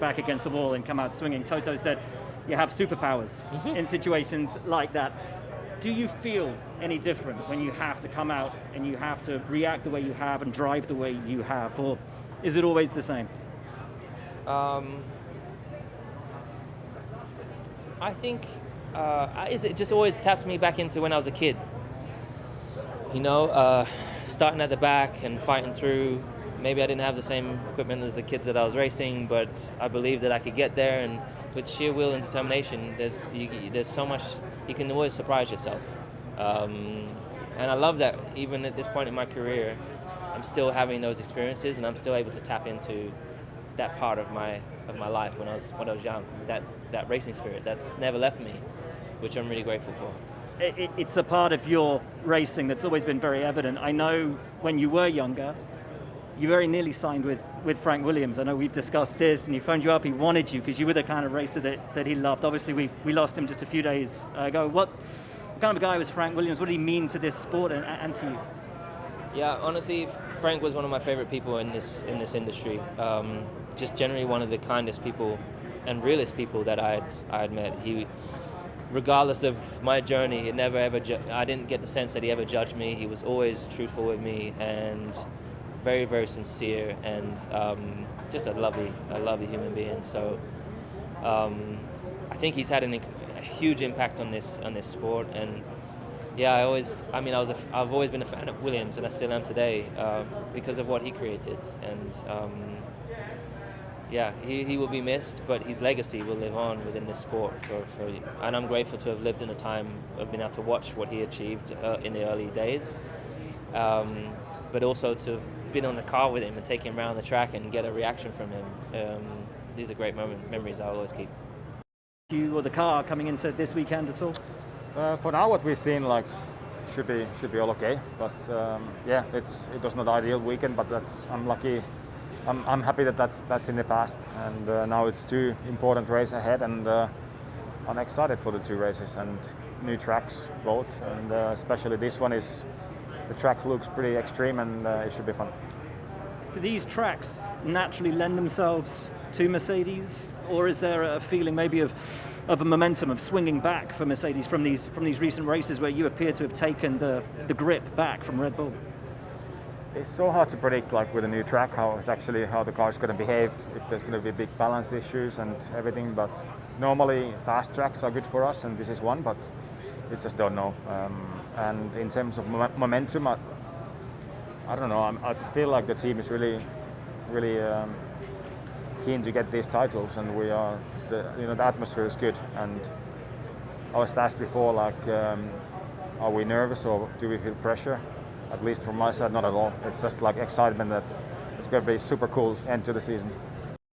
back against the wall and come out swinging. Toto said you have superpowers in situations like that. Do you feel any different when you have to come out and you have to react the way you have and drive the way you have, or is it always the same? I think it just always taps me back into when I was a kid. Starting at the back and fighting through. Maybe I didn't have the same equipment as the kids that I was racing, but I believed that I could get there, and with sheer will and determination, there's so much, you can always surprise yourself. And I love that even at this point in my career, I'm still having those experiences, and I'm still able to tap into that part of my life when I was young. That racing spirit that's never left me, which I'm really grateful for. It's a part of your racing that's always been very evident. I know when you were younger, you very nearly signed with Frank Williams. I know we've discussed this, and he phoned you up, he wanted you because you were the kind of racer that he loved. Obviously, we lost him just a few days ago. What kind of a guy was Frank Williams? What did he mean to this sport and to you? Yeah, honestly, Frank was one of my favorite people in this industry. Just generally one of the kindest people and realest people that I'd met. He, regardless of my journey, it never ever. I didn't get the sense that he ever judged me. He was always truthful with me and very, very sincere, and just a lovely human being. So I think he's had a huge impact on this sport. And yeah, I've always been a fan of Williams, and I still am today because of what he created. And yeah, he will be missed, but his legacy will live on within this sport. And I'm grateful to have lived in a time of being able to watch what he achieved in the early days, but also to have been on the car with him and take him around the track and get a reaction from him. These are great memories I'll always keep. You or the car coming into this weekend at all? For now, what we've seen should be all okay. But yeah, it was not ideal weekend, but I'm lucky. I'm happy that that's in the past, and now it's two important races ahead, and I'm excited for the two races and new tracks both, and especially this one the track looks pretty extreme, and it should be fun. Do these tracks naturally lend themselves to Mercedes, or is there a feeling maybe of a momentum of swinging back for Mercedes from these recent races where you appear to have taken the grip back from Red Bull? It's so hard to predict, with a new track, how the car is going to behave, if there's going to be big balance issues and everything. But normally fast tracks are good for us, and this is one, but you just don't know. And in terms of momentum, I don't know. I just feel like the team is really keen to get these titles, and we are. The atmosphere is good. And I was asked before, are we nervous or do we feel pressure? At least from my side, not at all. It's just excitement that it's going to be a super cool end to the season.